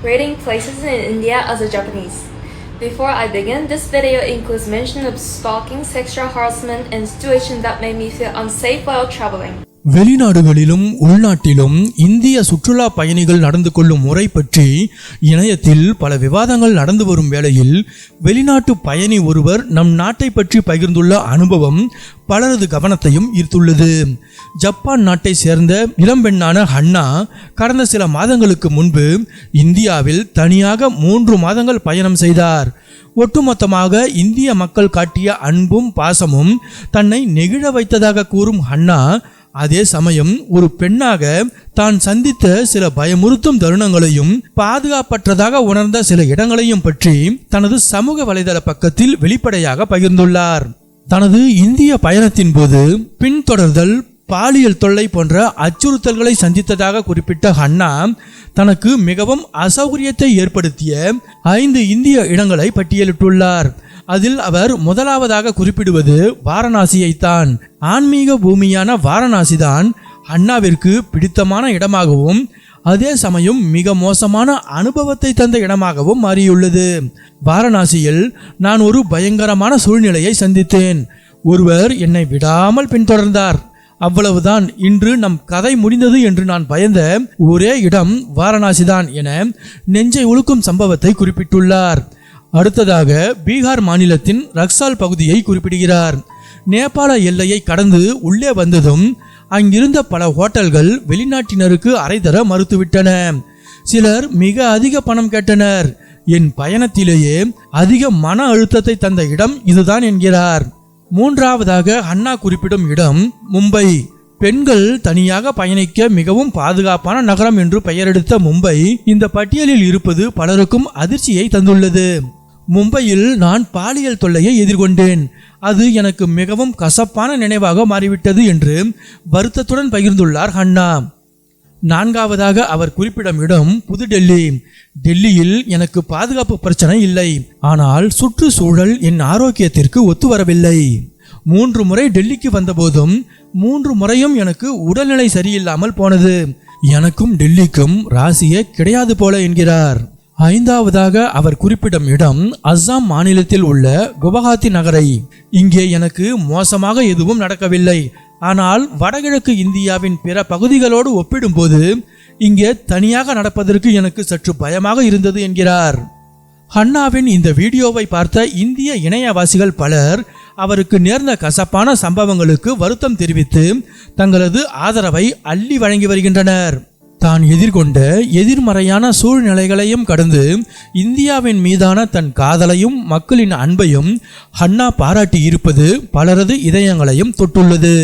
rating places in India as a Japanese. Before I begin, this video includes mention of stalking, sexual harassment, and situations that made me feel unsafe while traveling. வெளிநாடுகளிலும் உள்நாட்டிலும் இந்திய சுற்றுலா பயணிகள் நடந்து கொள்ளும் முறை பற்றி இணையத்தில் பல விவாதங்கள் நடந்து வரும் வேளையில் வெளிநாட்டு பயணி ஒருவர் நம் நாட்டை பற்றி பகிர்ந்துள்ள அனுபவம் பலரது கவனத்தையும் ஈர்த்துள்ளது. ஜப்பான் நாட்டை சேர்ந்த இளம்பெண்ணான ஹன்னா கடந்த சில மாதங்களுக்கு முன்பு இந்தியாவில் தனியாக 3 மாதங்கள் பயணம் செய்தார். ஒட்டுமொத்தமாக இந்திய மக்கள் காட்டிய அன்பும் பாசமும் தன்னை நெகிழ வைத்ததாக கூறும் ஹன்னா, அதே சமயம் ஒரு பெண்ணாக தான் சந்தித்த சில பயமுறுத்தும் தருணங்களையும் பாதுகாப்பற்றதாக உணர்ந்த சில இடங்களையும் பற்றி தனது சமூக வலைதள பக்கத்தில் வெளிப்படையாக பகிர்ந்துள்ளார். தனது இந்திய பயணத்தின் போது பின்தொடர்தல், பாலியல் தொல்லை போன்ற அச்சுறுத்தல்களை சந்தித்ததாக குறிப்பிட்ட ஹன்னா தனக்கு மிகவும் அசௌகரியத்தை ஏற்படுத்திய 5 இந்திய இடங்களை பட்டியலிட்டுள்ளார். அதில் அவர் முதலாவதாக குறிப்பிடுவது வாரணாசியைத்தான். ஆன்மீக பூமியான வாரணாசிதான் ஹன்னாவிற்கு பிடித்தமான இடமாகவும் அதே சமயம் மிக மோசமான அனுபவத்தை தந்த இடமாகவும் மாறியுள்ளது. வாரணாசியில் நான் ஒரு பயங்கரமான சூழ்நிலையை சந்தித்தேன். ஒருவர் என்னை விடாமல் பின்தொடர்ந்தார். அவ்வளவுதான், இன்று நம் கதை முடிந்தது என்று நான் பயந்த ஒரே இடம் வாரணாசிதான் என நெஞ்சை உலுக்கும் சம்பவத்தை குறிப்பிட்டுள்ளார். அடுத்ததாக பீகார் மாநிலத்தின் ரக்சால் பகுதியை குறிப்பிடுகிறார். நேபாள எல்லையை கடந்து உள்ளே வந்ததும் அங்கிருந்த பல ஹோட்டல்கள் வெளிநாட்டினருக்கு அறை தர மறுத்துவிட்டன. சிலர் மிக அதிக பணம் கேட்டனர். என் பயணத்திலேயே அதிக மன அழுத்தத்தை தந்த இடம் இதுதான் என்கிறார். மூன்றாவதாக ஹன்னா குறிப்பிடும் இடம் மும்பை. பெண்கள் தனியாக பயணிக்க மிகவும் பாதுகாப்பான நகரம் என்று பெயரெடுத்த மும்பை இந்த பட்டியலில் இருப்பது பலருக்கும் அதிர்ச்சியை தந்துள்ளது. மும்பையில் நான் பாலியல் தொல்லையை எதிர்கொண்டேன். அது எனக்கு மிகவும் கசப்பான நினைவாக மாறிவிட்டது என்று வருத்தத்துடன் பகிர்ந்துள்ளார் ஹன்னா. நான்காவதாக அவர் குறிப்பிடும் இடம் புதுடெல்லி. டெல்லியில் எனக்கு பாதுகாப்பு பிரச்சனை இல்லை, ஆனால் சுற்றுச்சூழல் என் ஆரோக்கியத்திற்கு ஒத்து வரவில்லை. 3 முறை டெல்லிக்கு வந்தபோதும் 3 முறையும் எனக்கு உடல்நிலை சரியில்லாமல் போனது. எனக்கும் டெல்லிக்கும் ராசியே கிடையாது போல என்கிறார். 5ஆவதாக அவர் குறிப்பிடும் இடம் அஸ்ஸாம் மாநிலத்தில் உள்ள குவஹாத்தி நகரை. இங்கே எனக்கு மோசமாக எதுவும் நடக்கவில்லை, ஆனால் வடகிழக்கு இந்தியாவின் பிற பகுதிகளோடு ஒப்பிடும்போது இங்கே தனியாக நடப்பதற்கு எனக்கு சற்று பயமாக இருந்தது என்கிறார். ஹன்னாவின் இந்த வீடியோவை பார்த்த இந்திய இணையவாசிகள் பலர் அவருக்கு நேர்ந்த கசப்பான சம்பவங்களுக்கு வருத்தம் தெரிவித்து தங்களது ஆதரவை அள்ளி வழங்கி வருகின்றனர். தான் எதிர்கொண்ட எதிர்மறையான சூழ்நிலைகளையும் கடந்து இந்தியாவின் மீதான தன் காதலையும் மக்களின் அன்பையும் ஹன்னா பாராட்டி இருப்பது பலரது இதயங்களையும் தொட்டுள்ளது.